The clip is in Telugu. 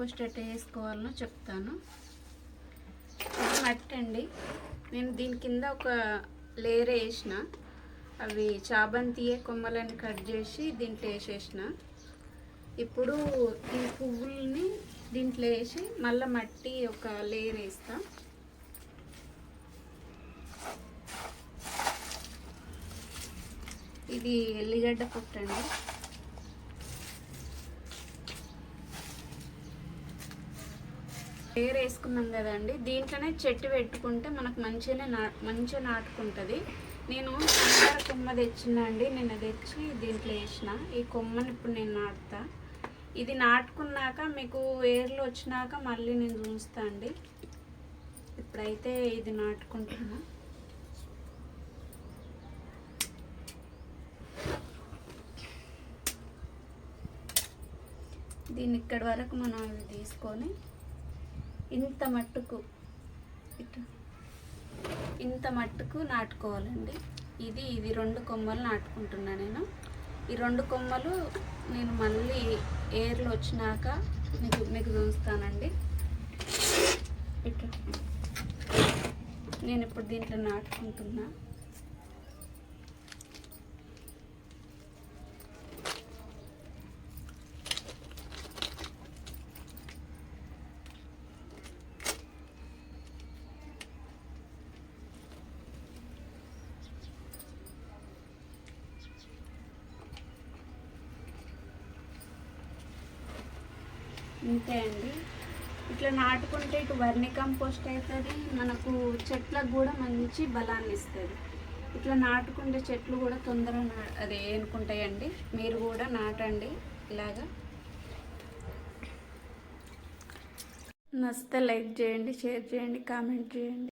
కంపోస్ట్ ఎట్లా వేసుకోవాలనో చెప్తాను. ఇది మట్టి అండి. నేను దీని కింద ఒక లేయర్ వేసిన, అవి చాబంతియే కొమ్మలను కట్ చేసి దీంట్లో వేసేసిన. ఇప్పుడు ఈ పువ్వుల్ని దీంట్లో వేసి మళ్ళీ మట్టి ఒక లేయర్ వేస్తా. ఇది ఎల్లిగడ్డ పొట్టు అండి. లేయర్ వేసుకున్నాం కదండి, దీంట్లోనే చెట్టు పెట్టుకుంటే మనకు మంచిగా నాటుకుంటుంది. నేను అందర కొమ్మ తెచ్చిన అండి, నిన్న తెచ్చి దీంట్లో వేసిన. ఈ కొమ్మని ఇప్పుడు నేను నాటుతా. ఇది నాటుకున్నాక మీకు వేర్లు వచ్చినాక మళ్ళీ నేను చూస్తా అండి. ఇప్పుడైతే ఇది నాటుకుంటున్నా. దీన్ని ఇక్కడి వరకు మనం ఇది తీసుకొని ఇంత మట్టుకు నాటుకోవాలండి. ఇది 2 కొమ్మలు నాటుకుంటున్నా నేను. ఈ 2 కొమ్మలు నేను మళ్ళీ ఏర్లు వచ్చినాక మీకు చూస్తానండి. నేను ఇప్పుడు దీంట్లో నాటుకుంటున్నా. ఇంతే అండి. ఇట్లా నాటుకుంటే ఇటు వర్మి కంపోస్ట్ అవుతుంది, మనకు చెట్లకు కూడా మంచి బలాన్ని ఇస్తుంది. ఇట్లా నాటుకుంటే చెట్లు కూడా తొందరగా ఏనుకుంటాయండి. మీరు కూడా నాటండి ఇలాగా. నచ్చితే లైక్ చేయండి, షేర్ చేయండి, కామెంట్ చేయండి.